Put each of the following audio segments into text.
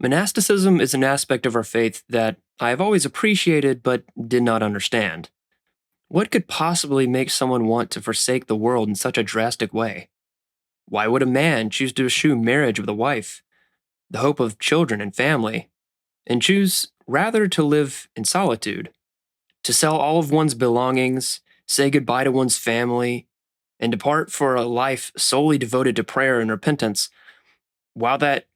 Monasticism is an aspect of our faith that I have always appreciated but did not understand. What could possibly make someone want to forsake the world in such a drastic way? Why would a man choose to eschew marriage with a wife, the hope of children and family, and choose rather to live in solitude, to sell all of one's belongings, say goodbye to one's family, and depart for a life solely devoted to prayer and repentance? While that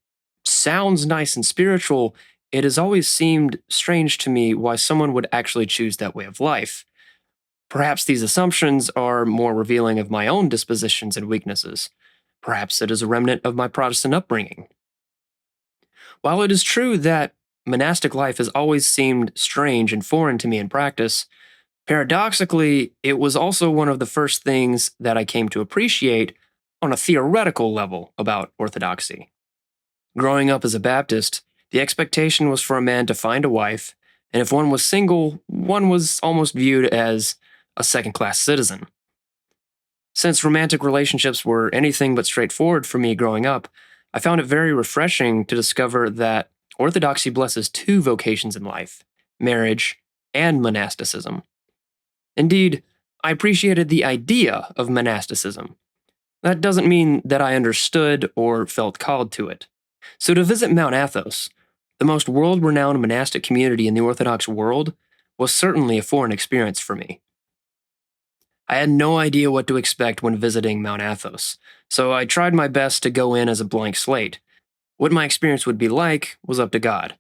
sounds nice and spiritual, it has always seemed strange to me why someone would actually choose that way of life. Perhaps these assumptions are more revealing of my own dispositions and weaknesses. Perhaps it is a remnant of my Protestant upbringing. While it is true that monastic life has always seemed strange and foreign to me in practice, paradoxically, it was also one of the first things that I came to appreciate on a theoretical level about Orthodoxy. Growing up as a Baptist, the expectation was for a man to find a wife, and if one was single, one was almost viewed as a second class citizen. Since romantic relationships were anything but straightforward for me growing up, I found it very refreshing to discover that Orthodoxy blesses two vocations in life: marriage and monasticism. Indeed, I appreciated the idea of monasticism. That doesn't mean that I understood or felt called to it. So, to visit Mount Athos, the most world renowned monastic community in the Orthodox world, was certainly a foreign experience for me. I had no idea what to expect when visiting Mount Athos, so I tried my best to go in as a blank slate. What my experience would be like was up to God.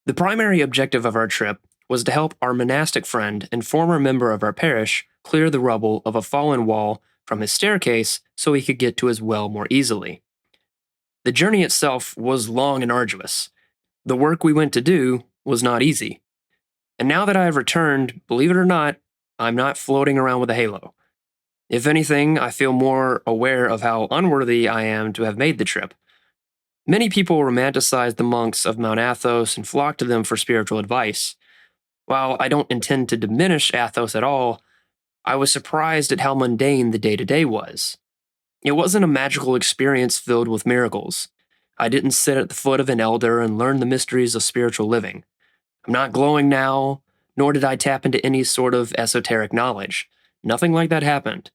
The primary objective of our trip was to help our monastic friend and former member of our parish clear the rubble of a fallen wall from his staircase so he could get to his well more easily. The journey itself was long and arduous. The work we went to do was not easy. And now that I have returned, believe it or not, I'm not floating around with a halo. If anything, I feel more aware of how unworthy I am to have made the trip. Many people romanticize the monks of Mount Athos and flock to them for spiritual advice. While I don't intend to diminish Athos at all, I was surprised at how mundane the day to day was. It wasn't a magical experience filled with miracles. I didn't sit at the foot of an elder and learn the mysteries of spiritual living. I'm not glowing now, nor did I tap into any sort of esoteric knowledge. Nothing like that happened.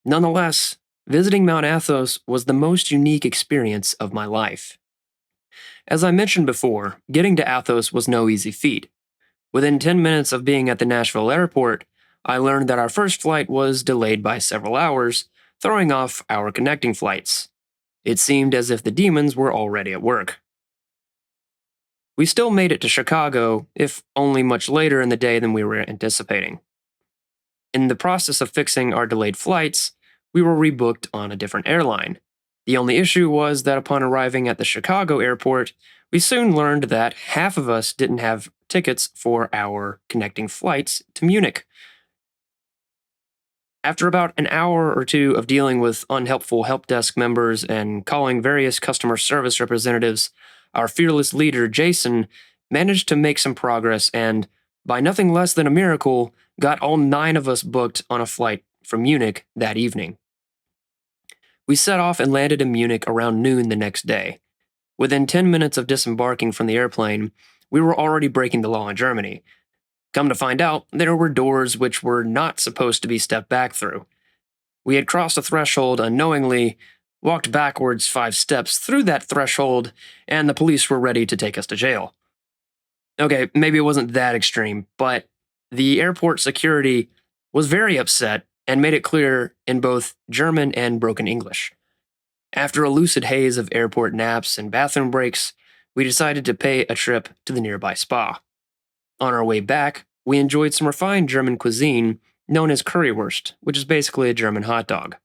Nonetheless, visiting Mount Athos was the most unique experience of my life. As I mentioned before, getting to Athos was no easy feat. Within 10 minutes of being at the Nashville airport, I learned that our first flight was delayed by several hours, throwing off our connecting flights. It seemed as if the demons were already at work. We still made it to Chicago, if only much later in the day than we were anticipating. In the process of fixing our delayed flights, we were rebooked on a different airline. The only issue was that upon arriving at the Chicago airport, we soon learned that half of us didn't have tickets for our connecting flights to Munich. After about an hour or two of dealing with unhelpful help desk members and calling various customer service representatives, our fearless leader, Jason, managed to make some progress and, by nothing less than a miracle, got all 9 of us booked on a flight from Munich that evening. We set off and landed in Munich around noon the next day. Within 10 minutes of disembarking from the airplane, we were already breaking the law in Germany. Come to find out, there were doors which were not supposed to be stepped back through. We had crossed a threshold unknowingly, walked backwards 5 steps through that threshold, and the police were ready to take us to jail. Okay, maybe it wasn't that extreme, but the airport security was very upset and made it clear in both German and broken English. After a lucid haze of airport naps and bathroom breaks, we decided to pay a trip to the nearby spa. On our way back, we enjoyed some refined German cuisine known as currywurst, which is basically a German hot dog.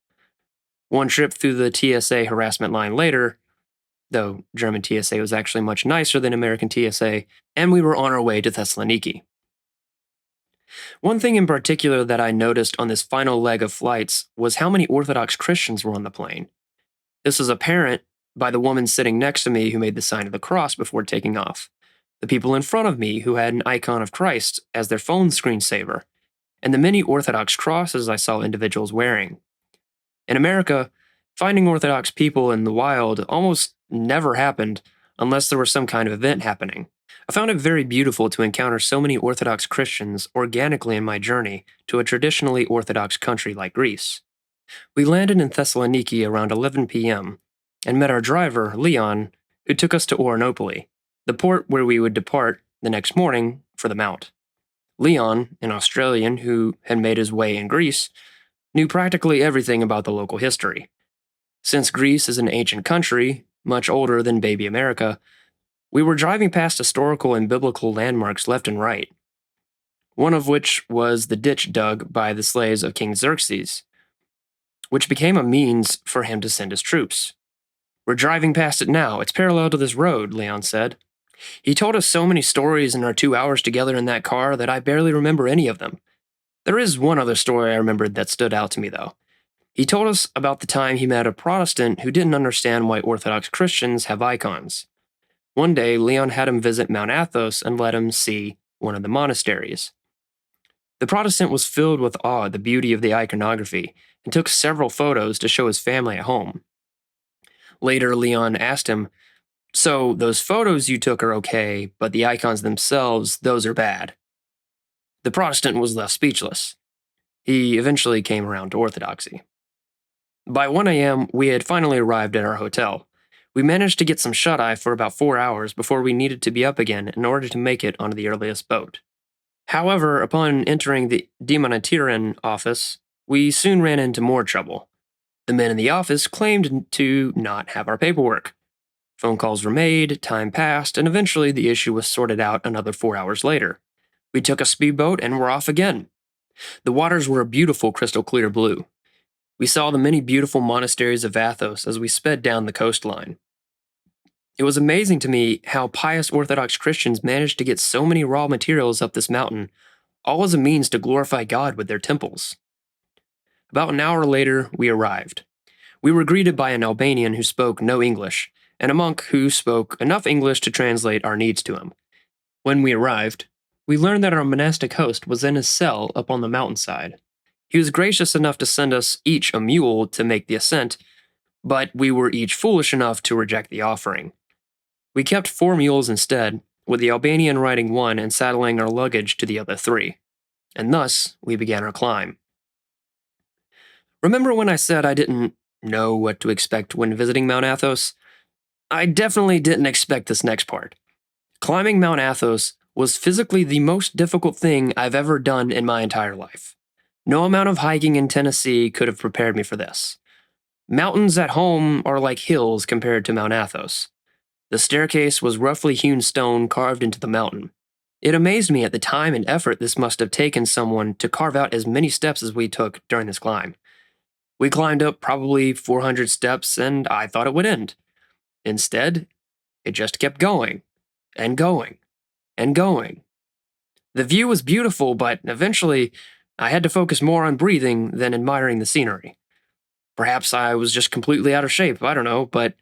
One trip through the TSA harassment line later, though German TSA was actually much nicer than American TSA, and we were on our way to Thessaloniki. One thing in particular that I noticed on this final leg of flights was how many Orthodox Christians were on the plane. This was apparent by the woman sitting next to me who made the sign of the cross before taking off, the people in front of me who had an icon of Christ as their phone screensaver, and the many Orthodox crosses I saw individuals wearing. In America, finding Orthodox people in the wild almost never happened unless there was some kind of event happening. I found it very beautiful to encounter so many Orthodox Christians organically in my journey to a traditionally Orthodox country like Greece. We landed in Thessaloniki around 11 p.m. and met our driver, Leon, who took us to Oronopoli, the port where we would depart the next morning for the Mount. Leon, an Australian who had made his way in Greece, knew practically everything about the local history. Since Greece is an ancient country, much older than baby America, we were driving past historical and biblical landmarks left and right, one of which was the ditch dug by the slaves of King Xerxes, which became a means for him to send his troops. "We're driving past it now. It's parallel to this road," Leon said. He told us so many stories in our 2 hours together in that car that I barely remember any of them. There is one other story I remembered that stood out to me, though. He told us about the time he met a Protestant who didn't understand why Orthodox Christians have icons. One day, Leon had him visit Mount Athos and let him see one of the monasteries. The Protestant was filled with awe at the beauty of the iconography and took several photos to show his family at home. Later, Leon asked him, "So, those photos you took are okay, but the icons themselves, those are bad." The Protestant was left speechless. He eventually came around to Orthodoxy. By 1 a.m., we had finally arrived at our hotel. We managed to get some shut-eye for about 4 hours before we needed to be up again in order to make it onto the earliest boat. However, upon entering the demonetieren office, we soon ran into more trouble. The men in the office claimed to not have our paperwork. Phone calls were made, time passed, and eventually the issue was sorted out another 4 hours later. We took a speedboat and were off again. The waters were a beautiful crystal clear blue. We saw the many beautiful monasteries of Athos as we sped down the coastline. It was amazing to me how pious Orthodox Christians managed to get so many raw materials up this mountain, all as a means to glorify God with their temples. About an hour later, we arrived. We were greeted by an Albanian who spoke no English, and a monk who spoke enough English to translate our needs to him. When we arrived, we learned that our monastic host was in his cell up on the mountainside. He was gracious enough to send us each a mule to make the ascent, but we were each foolish enough to reject the offering. We kept 4 mules instead, with the Albanian riding one and saddling our luggage to the other 3. And thus, we began our climb. Remember when I said I didn't know what to expect when visiting Mount Athos? I definitely didn't expect this next part. Climbing Mount Athos was physically the most difficult thing I've ever done in my entire life. No amount of hiking in Tennessee could have prepared me for this. Mountains at home are like hills compared to Mount Athos. The staircase was roughly hewn stone carved into the mountain. It amazed me at the time and effort this must have taken someone to carve out as many steps as we took during this climb. We climbed up probably 400 steps and I thought it would end. Instead, it just kept going, and going, and going. The view was beautiful, but eventually I had to focus more on breathing than admiring the scenery. Perhaps I was just completely out of shape, I don't know, but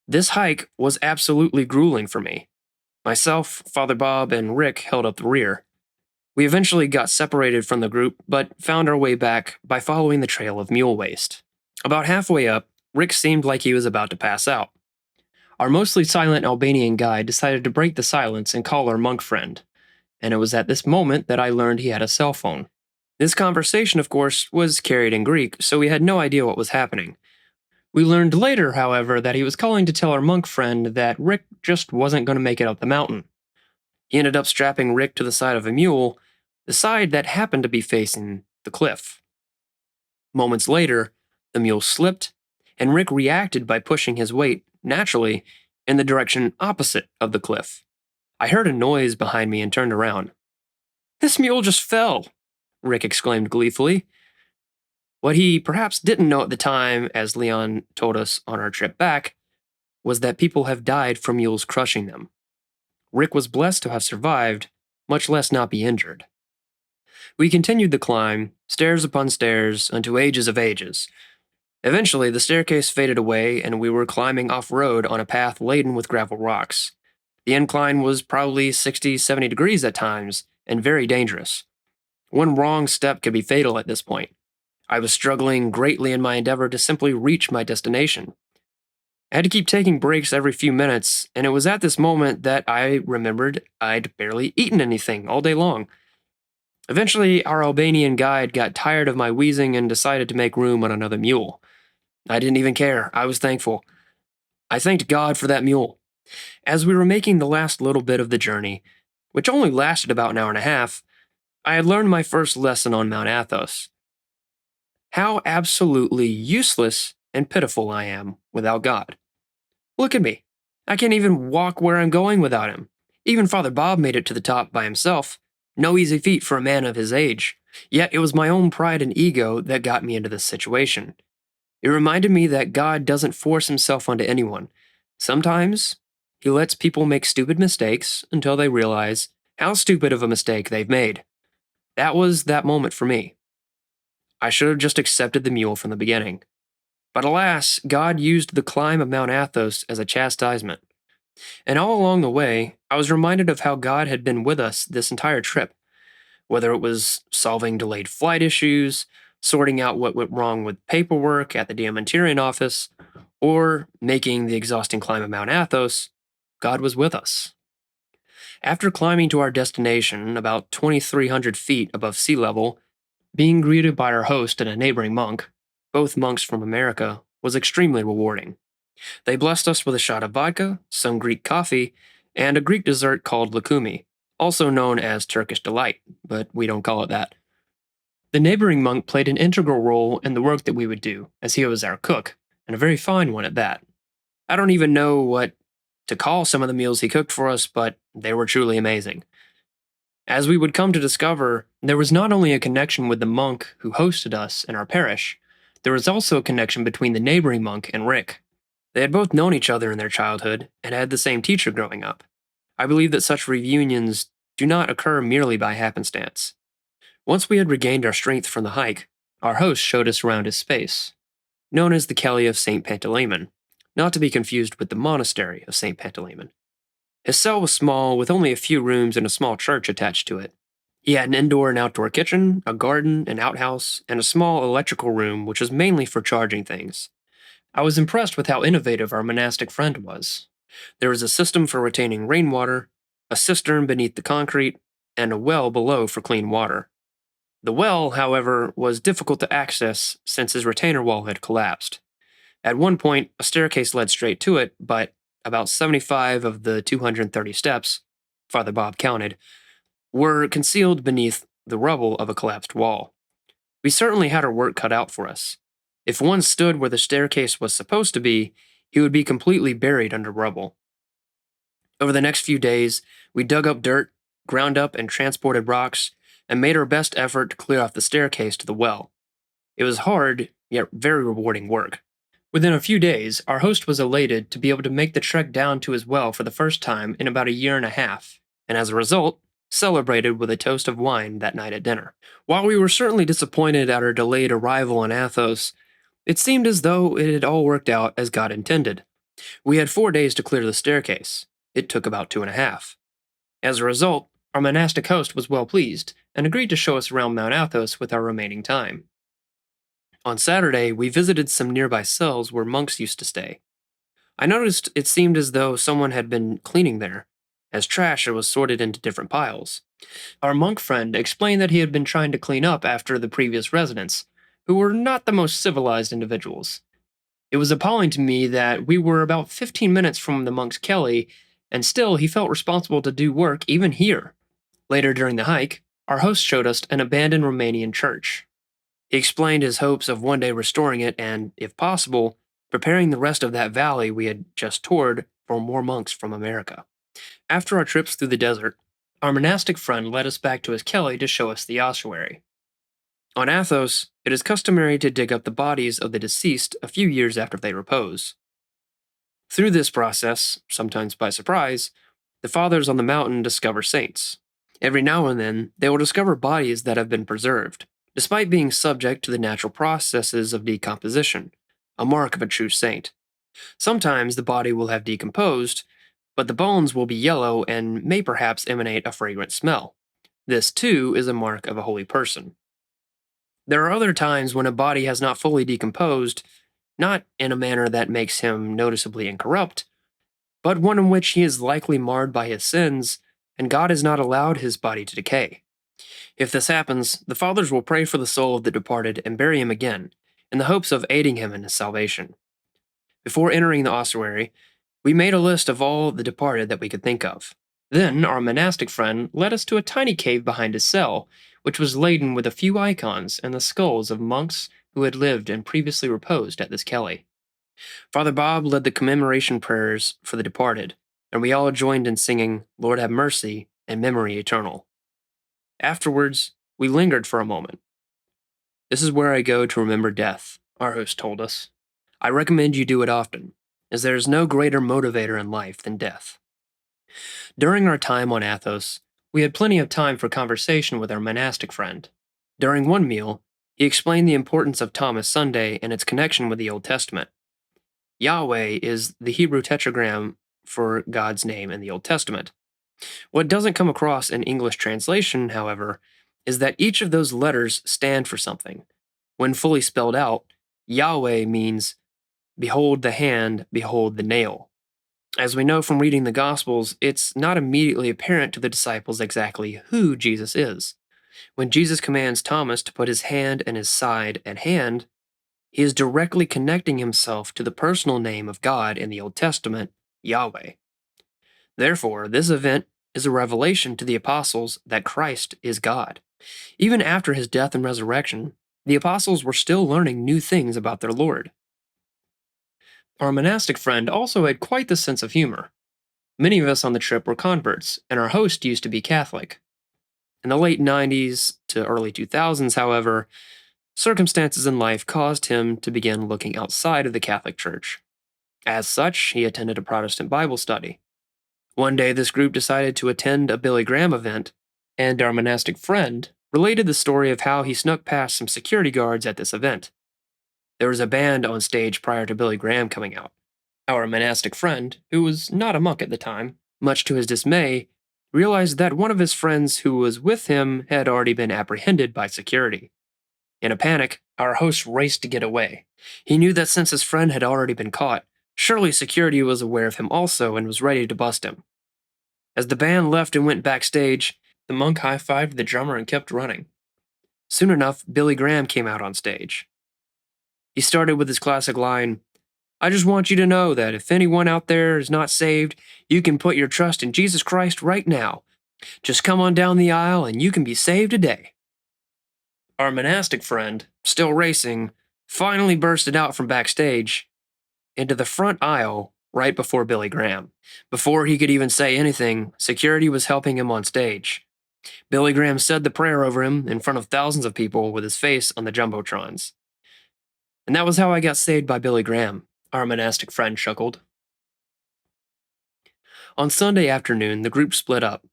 this hike was absolutely grueling for me. Myself, Father Bob, and Rick held up the rear. We eventually got separated from the group, but found our way back by following the trail of mule waste. About halfway up, Rick seemed like he was about to pass out. Our mostly silent Albanian guide decided to break the silence and call our monk friend, and it was at this moment that I learned he had a cell phone. This conversation, of course, was carried in Greek, so we had no idea what was happening. We learned later, however, that he was calling to tell our monk friend that Rick just wasn't going to make it up the mountain. He ended up strapping Rick to the side of a mule, the side that happened to be facing the cliff. Moments later, the mule slipped, and Rick reacted by pushing his weight, naturally, in the direction opposite of the cliff. I heard a noise behind me and turned around. "This mule just fell," Rick exclaimed gleefully. What he perhaps didn't know at the time, as Leon told us on our trip back, was that people have died from mules crushing them. Rick was blessed to have survived, much less not be injured. We continued the climb, stairs upon stairs, unto ages of ages. Eventually, the staircase faded away, and we were climbing off-road on a path laden with gravel rocks. The incline was probably 60-70 degrees at times, and very dangerous. One wrong step could be fatal at this point. I was struggling greatly in my endeavor to simply reach my destination. I had to keep taking breaks every few minutes, and it was at this moment that I remembered I'd barely eaten anything all day long. Eventually, our Albanian guide got tired of my wheezing and decided to make room on another mule. I didn't even care. I was thankful. I thanked God for that mule. As we were making the last little bit of the journey, which only lasted about an hour and a half, I had learned my first lesson on Mount Athos. How absolutely useless and pitiful I am without God. Look at me. I can't even walk where I'm going without him. Even Father Bob made it to the top by himself. No easy feat for a man of his age. Yet it was my own pride and ego that got me into this situation. It reminded me that God doesn't force himself onto anyone. Sometimes, he lets people make stupid mistakes until they realize how stupid of a mistake they've made. That was that moment for me. I should have just accepted the mule from the beginning. But alas, God used the climb of Mount Athos as a chastisement. And all along the way, I was reminded of how God had been with us this entire trip, whether it was solving delayed flight issues, sorting out what went wrong with paperwork at the Diamantirian office, or making the exhausting climb of Mount Athos. God was with us. After climbing to our destination, about 2,300 feet above sea level, being greeted by our host and a neighboring monk, both monks from America, was extremely rewarding. They blessed us with a shot of vodka, some Greek coffee, and a Greek dessert called lakumi, also known as Turkish delight, but we don't call it that. The neighboring monk played an integral role in the work that we would do, as he was our cook, and a very fine one at that. I don't even know what to call some of the meals he cooked for us, but they were truly amazing. As we would come to discover, there was not only a connection with the monk who hosted us in our parish, there was also a connection between the neighboring monk and Rick. They had both known each other in their childhood and had the same teacher growing up. I believe that such reunions do not occur merely by happenstance. Once we had regained our strength from the hike, our host showed us around his space, known as the Kelly of St. Pantaleon, not to be confused with the monastery of St. Pantaleon. His cell was small, with only a few rooms and a small church attached to it. He had an indoor and outdoor kitchen, a garden, an outhouse, and a small electrical room which was mainly for charging things. I was impressed with how innovative our monastic friend was. There was a system for retaining rainwater, a cistern beneath the concrete, and a well below for clean water. The well, however, was difficult to access since his retainer wall had collapsed. At one point, a staircase led straight to it, but about 75 of the 230 steps, Father Bob counted, were concealed beneath the rubble of a collapsed wall. We certainly had our work cut out for us. If one stood where the staircase was supposed to be, he would be completely buried under rubble. Over the next few days, we dug up dirt, ground up and transported rocks, and made our best effort to clear off the staircase to the well. It was hard, yet very rewarding work. Within a few days, our host was elated to be able to make the trek down to his well for the first time in about a year and a half, and as a result, celebrated with a toast of wine that night at dinner. While we were certainly disappointed at our delayed arrival in Athos, it seemed as though it had all worked out as God intended. We had 4 days to clear the staircase. It took about 2.5. As a result, our monastic host was well pleased and agreed to show us around Mount Athos with our remaining time. On Saturday, we visited some nearby cells where monks used to stay. I noticed it seemed as though someone had been cleaning there, as trash was sorted into different piles. Our monk friend explained that he had been trying to clean up after the previous residents, who were not the most civilized individuals. It was appalling to me that we were about 15 minutes from the monk's Kelly, and still he felt responsible to do work even here. Later during the hike, our host showed us an abandoned Romanian church. He explained his hopes of one day restoring it and, if possible, preparing the rest of that valley we had just toured for more monks from America. After our trips through the desert, our monastic friend led us back to his Kelly to show us the ossuary. On Athos, it is customary to dig up the bodies of the deceased a few years after they repose. Through this process, sometimes by surprise, the fathers on the mountain discover saints. Every now and then, they will discover bodies that have been preserved, despite being subject to the natural processes of decomposition, a mark of a true saint. Sometimes the body will have decomposed, but the bones will be yellow and may perhaps emanate a fragrant smell. This, too, is a mark of a holy person. There are other times when a body has not fully decomposed, not in a manner that makes him noticeably incorrupt, but one in which he is likely marred by his sins, and God has not allowed his body to decay. If this happens, the fathers will pray for the soul of the departed and bury him again, in the hopes of aiding him in his salvation. Before entering the ossuary, we made a list of all the departed that we could think of. Then our monastic friend led us to a tiny cave behind his cell, which was laden with a few icons and the skulls of monks who had lived and previously reposed at this kelly. Father Bob led the commemoration prayers for the departed, and we all joined in singing, Lord have mercy and memory eternal. Afterwards, we lingered for a moment. This is where I go to remember death, our host told us. I recommend you do it often, as there is no greater motivator in life than death. During our time on Athos, we had plenty of time for conversation with our monastic friend. During one meal, he explained the importance of Thomas Sunday and its connection with the Old Testament. Yahweh is the Hebrew tetragram for God's name in the Old Testament. What doesn't come across in English translation, however, is that each of those letters stand for something. When fully spelled out, Yahweh means, behold the hand, behold the nail. As we know from reading the Gospels, it's not immediately apparent to the disciples exactly who Jesus is. When Jesus commands Thomas to put his hand in his side and hand, he is directly connecting himself to the personal name of God in the Old Testament, Yahweh. Therefore, this event is a revelation to the apostles that Christ is God. Even after his death and resurrection, the apostles were still learning new things about their Lord. Our monastic friend also had quite the sense of humor. Many of us on the trip were converts, and our host used to be Catholic. In the late 90s to early 2000s, however, circumstances in life caused him to begin looking outside of the Catholic Church. As such, he attended a Protestant Bible study. One day, this group decided to attend a Billy Graham event, and our monastic friend related the story of how he snuck past some security guards at this event. There was a band on stage prior to Billy Graham coming out. Our monastic friend, who was not a monk at the time, much to his dismay, realized that one of his friends who was with him had already been apprehended by security. In a panic, our host raced to get away. He knew that since his friend had already been caught, surely security was aware of him also and was ready to bust him. As the band left and went backstage, the monk high-fived the drummer and kept running. Soon enough, Billy Graham came out on stage. He started with his classic line, I just want you to know that if anyone out there is not saved, you can put your trust in Jesus Christ right now. Just come on down the aisle and you can be saved today. Our monastic friend, still racing, finally bursted out from backstage into the front aisle right before Billy Graham. Before he could even say anything, security was helping him on stage. Billy Graham said the prayer over him in front of thousands of people with his face on the jumbotrons. And that was how I got saved by Billy Graham, our monastic friend chuckled. On Sunday afternoon, the group split up.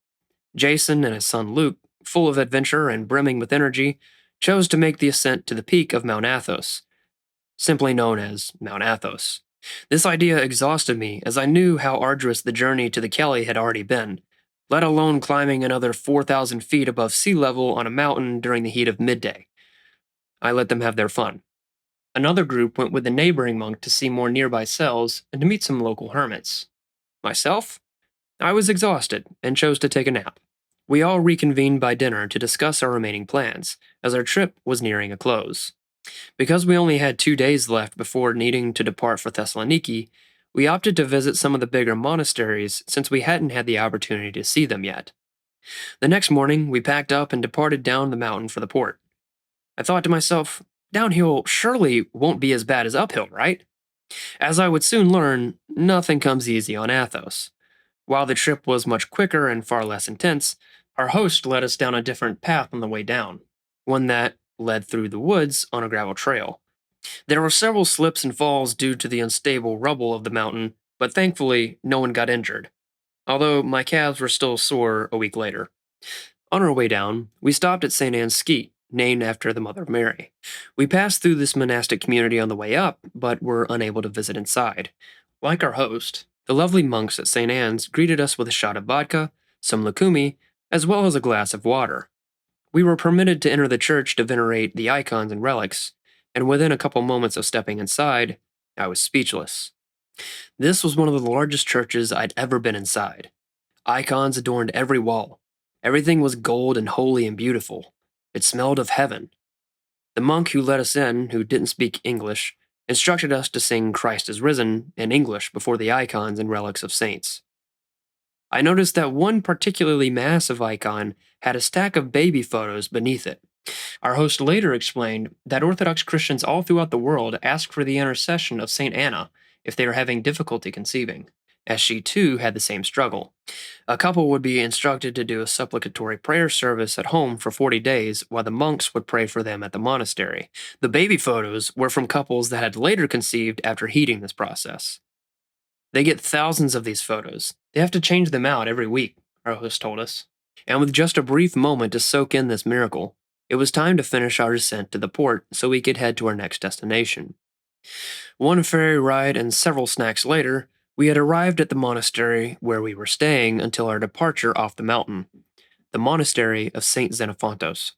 Jason and his son Luke, full of adventure and brimming with energy, chose to make the ascent to the peak of Mount Athos, simply known as Mount Athos. This idea exhausted me, as I knew how arduous the journey to the Kelly had already been, let alone climbing another 4,000 feet above sea level on a mountain during the heat of midday. I let them have their fun. Another group went with the neighboring monk to see more nearby cells and to meet some local hermits. Myself? I was exhausted and chose to take a nap. We all reconvened by dinner to discuss our remaining plans, as our trip was nearing a close. Because we only had 2 days left before needing to depart for Thessaloniki, we opted to visit some of the bigger monasteries since we hadn't had the opportunity to see them yet. The next morning, we packed up and departed down the mountain for the port. I thought to myself, downhill surely won't be as bad as uphill, right? As I would soon learn, nothing comes easy on Athos. While the trip was much quicker and far less intense, our host led us down a different path on the way down, one that led through the woods on a gravel trail. There were several slips and falls due to the unstable rubble of the mountain, but thankfully no one got injured, although my calves were still sore a week later. On our way down, we stopped at St. Anne's Skeet, named after the Mother of Mary. We passed through this monastic community on the way up, but were unable to visit inside. Like our host, the lovely monks at St. Anne's greeted us with a shot of vodka, some lucumi, as well as a glass of water. We were permitted to enter the church to venerate the icons and relics, and within a couple moments of stepping inside, I was speechless. This was one of the largest churches I'd ever been inside. Icons adorned every wall. Everything was gold and holy and beautiful. It smelled of heaven. The monk who let us in, who didn't speak English, instructed us to sing Christ is Risen in English before the icons and relics of saints. I noticed that one particularly massive icon had a stack of baby photos beneath it. Our host later explained that Orthodox Christians all throughout the world ask for the intercession of St. Anna if they are having difficulty conceiving, as she too had the same struggle. A couple would be instructed to do a supplicatory prayer service at home for 40 days while the monks would pray for them at the monastery. The baby photos were from couples that had later conceived after heeding this process. They get thousands of these photos. They have to change them out every week, our host told us. And with just a brief moment to soak in this miracle, it was time to finish our descent to the port so we could head to our next destination. One ferry ride and several snacks later, we had arrived at the monastery where we were staying until our departure off the mountain, the monastery of St. Xenophontos.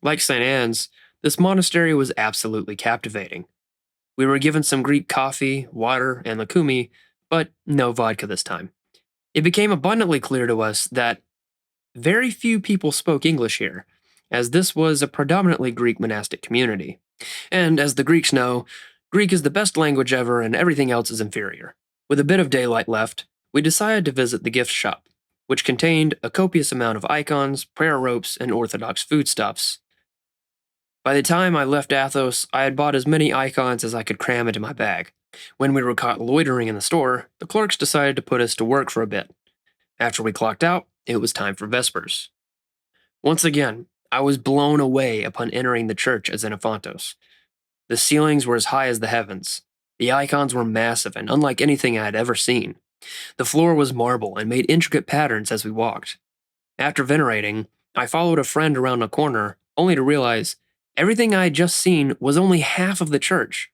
Like St. Anne's, this monastery was absolutely captivating. We were given some Greek coffee, water, and lakumi, but no vodka this time. It became abundantly clear to us that very few people spoke English here, as this was a predominantly Greek monastic community. And as the Greeks know, Greek is the best language ever and everything else is inferior. With a bit of daylight left, we decided to visit the gift shop, which contained a copious amount of icons, prayer ropes, and Orthodox foodstuffs. By the time I left Athos, I had bought as many icons as I could cram into my bag. When we were caught loitering in the store, the clerks decided to put us to work for a bit. After we clocked out, it was time for Vespers. Once again, I was blown away upon entering the church at Xenophontos. The ceilings were as high as the heavens. The icons were massive and unlike anything I had ever seen. The floor was marble and made intricate patterns as we walked. After venerating, I followed a friend around a corner, only to realize everything I had just seen was only half of the church.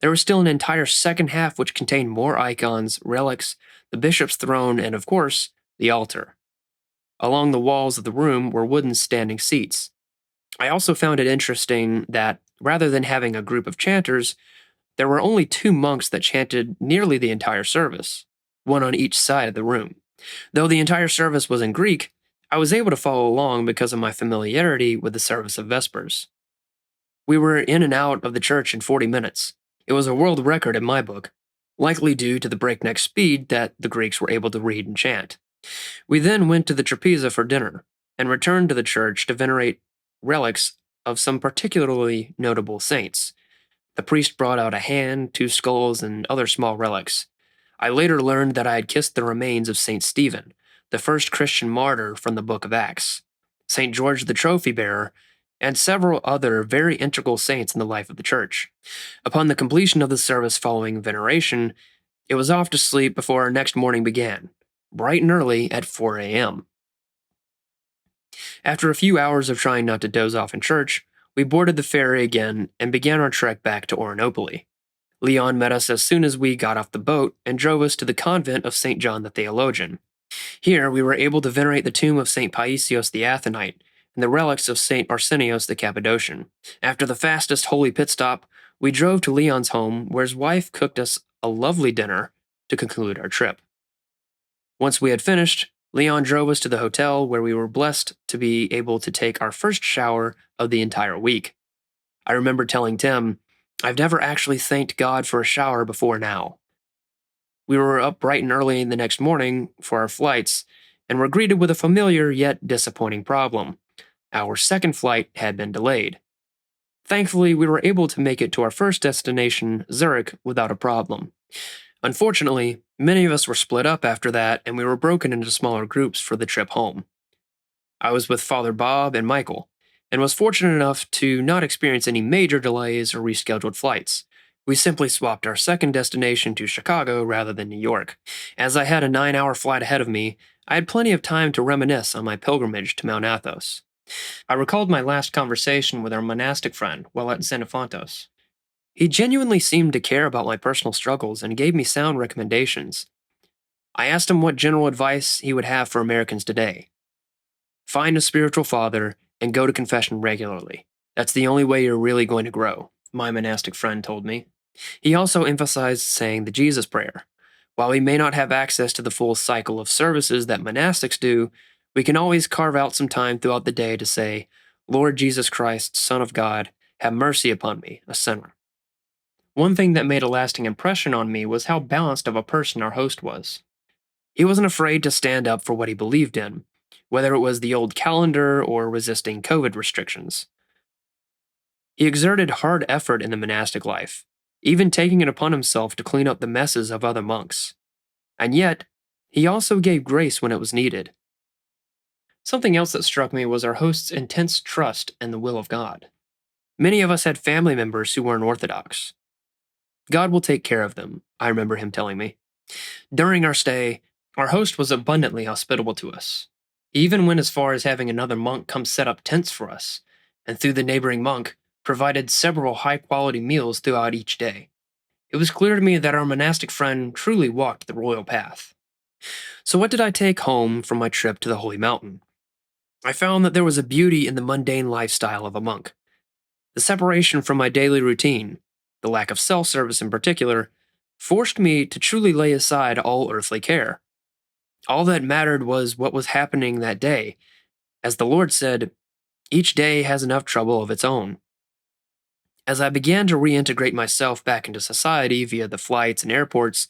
There was still an entire second half which contained more icons, relics, the bishop's throne, and of course, the altar. Along the walls of the room were wooden standing seats. I also found it interesting that, rather than having a group of chanters, there were only two monks that chanted nearly the entire service, one on each side of the room. Though the entire service was in Greek, I was able to follow along because of my familiarity with the service of Vespers. We were in and out of the church in 40 minutes. It was a world record in my book, likely due to the breakneck speed that the Greeks were able to read and chant. We then went to the trapeza for dinner, and returned to the church to venerate relics of some particularly notable saints. The priest brought out a hand, two skulls, and other small relics. I later learned that I had kissed the remains of Saint Stephen, the first Christian martyr from the book of Acts, Saint George the trophy bearer, and several other very integral saints in the life of the church. Upon the completion of the service following veneration, it was off to sleep before our next morning began, bright and early at 4 a.m. After a few hours of trying not to doze off in church, we boarded the ferry again and began our trek back to Orinopolis. Leon met us as soon as we got off the boat and drove us to the convent of St. John the Theologian. Here we were able to venerate the tomb of St. Paisios the Athonite and the relics of St. Arsenios the Cappadocian. After the fastest holy pit stop, we drove to Leon's home where his wife cooked us a lovely dinner to conclude our trip. Once we had finished, Leon drove us to the hotel where we were blessed to be able to take our first shower of the entire week. I remember telling Tim, I've never actually thanked God for a shower before now. We were up bright and early the next morning for our flights and were greeted with a familiar yet disappointing problem. Our second flight had been delayed. Thankfully, we were able to make it to our first destination, Zurich, without a problem. Unfortunately, many of us were split up after that and we were broken into smaller groups for the trip home. I was with Father Bob and Michael, and was fortunate enough to not experience any major delays or rescheduled flights. We simply swapped our second destination to Chicago rather than New York. As I had a 9-hour flight ahead of me, I had plenty of time to reminisce on my pilgrimage to Mount Athos. I recalled my last conversation with our monastic friend while at Xenophontos. He genuinely seemed to care about my personal struggles and gave me sound recommendations. I asked him what general advice he would have for Americans today. Find a spiritual father and go to confession regularly. That's the only way you're really going to grow, my monastic friend told me. He also emphasized saying the Jesus Prayer. While we may not have access to the full cycle of services that monastics do, we can always carve out some time throughout the day to say, Lord Jesus Christ, Son of God, have mercy upon me, a sinner. One thing that made a lasting impression on me was how balanced of a person our host was. He wasn't afraid to stand up for what he believed in, whether it was the old calendar or resisting COVID restrictions. He exerted hard effort in the monastic life, even taking it upon himself to clean up the messes of other monks. And yet, he also gave grace when it was needed. Something else that struck me was our host's intense trust in the will of God. Many of us had family members who weren't Orthodox. God will take care of them, I remember him telling me. During our stay, our host was abundantly hospitable to us. He even went as far as having another monk come set up tents for us, and through the neighboring monk, provided several high quality meals throughout each day. It was clear to me that our monastic friend truly walked the royal path. So, what did I take home from my trip to the Holy Mountain? I found that there was a beauty in the mundane lifestyle of a monk. The separation from my daily routine, the lack of self service in particular, forced me to truly lay aside all earthly care. All that mattered was what was happening that day. As the Lord said, each day has enough trouble of its own. As I began to reintegrate myself back into society via the flights and airports,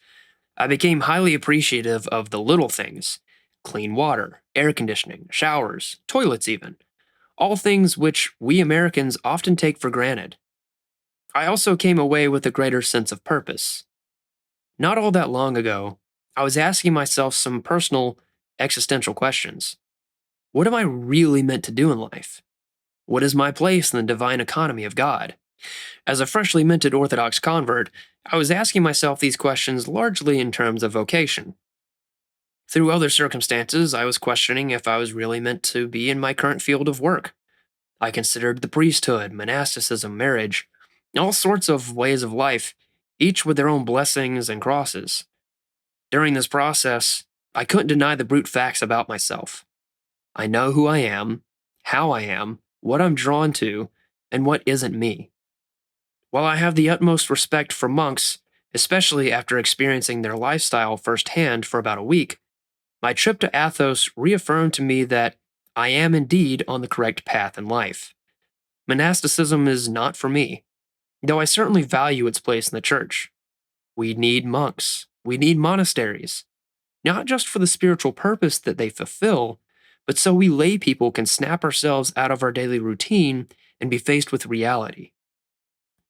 I became highly appreciative of the little things: clean water, air conditioning, showers, toilets, even. All things which we Americans often take for granted. I also came away with a greater sense of purpose. Not all that long ago, I was asking myself some personal, existential questions. What am I really meant to do in life? What is my place in the divine economy of God? As a freshly minted Orthodox convert, I was asking myself these questions largely in terms of vocation. Through other circumstances, I was questioning if I was really meant to be in my current field of work. I considered the priesthood, monasticism, marriage, all sorts of ways of life, each with their own blessings and crosses. During this process, I couldn't deny the brute facts about myself. I know who I am, how I am, what I'm drawn to, and what isn't me. While I have the utmost respect for monks, especially after experiencing their lifestyle firsthand for about a week, my trip to Athos reaffirmed to me that I am indeed on the correct path in life. Monasticism is not for me, though I certainly value its place in the church. We need monks. We need monasteries, not just for the spiritual purpose that they fulfill, but so we lay people can snap ourselves out of our daily routine and be faced with reality.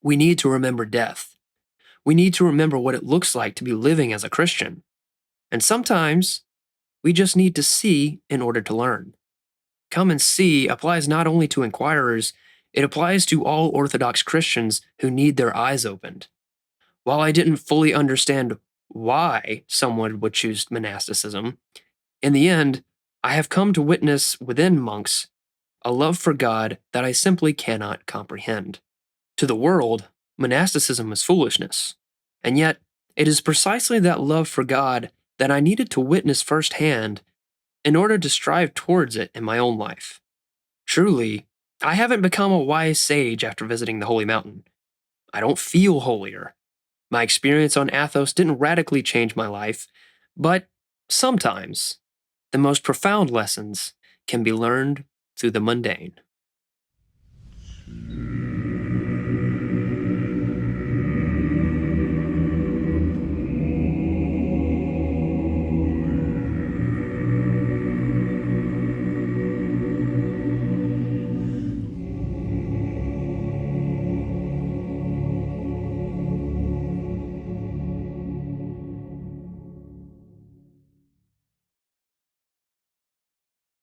We need to remember death. We need to remember what it looks like to be living as a Christian. And sometimes, we just need to see in order to learn. Come and see applies not only to inquirers, it applies to all Orthodox Christians who need their eyes opened. While I didn't fully understand why someone would choose monasticism, in the end, I have come to witness within monks a love for God that I simply cannot comprehend. To the world, monasticism is foolishness, and yet it is precisely that love for God that I needed to witness firsthand in order to strive towards it in my own life. Truly, I haven't become a wise sage after visiting the Holy Mountain. I don't feel holier. My experience on Athos didn't radically change my life, but sometimes the most profound lessons can be learned through the mundane.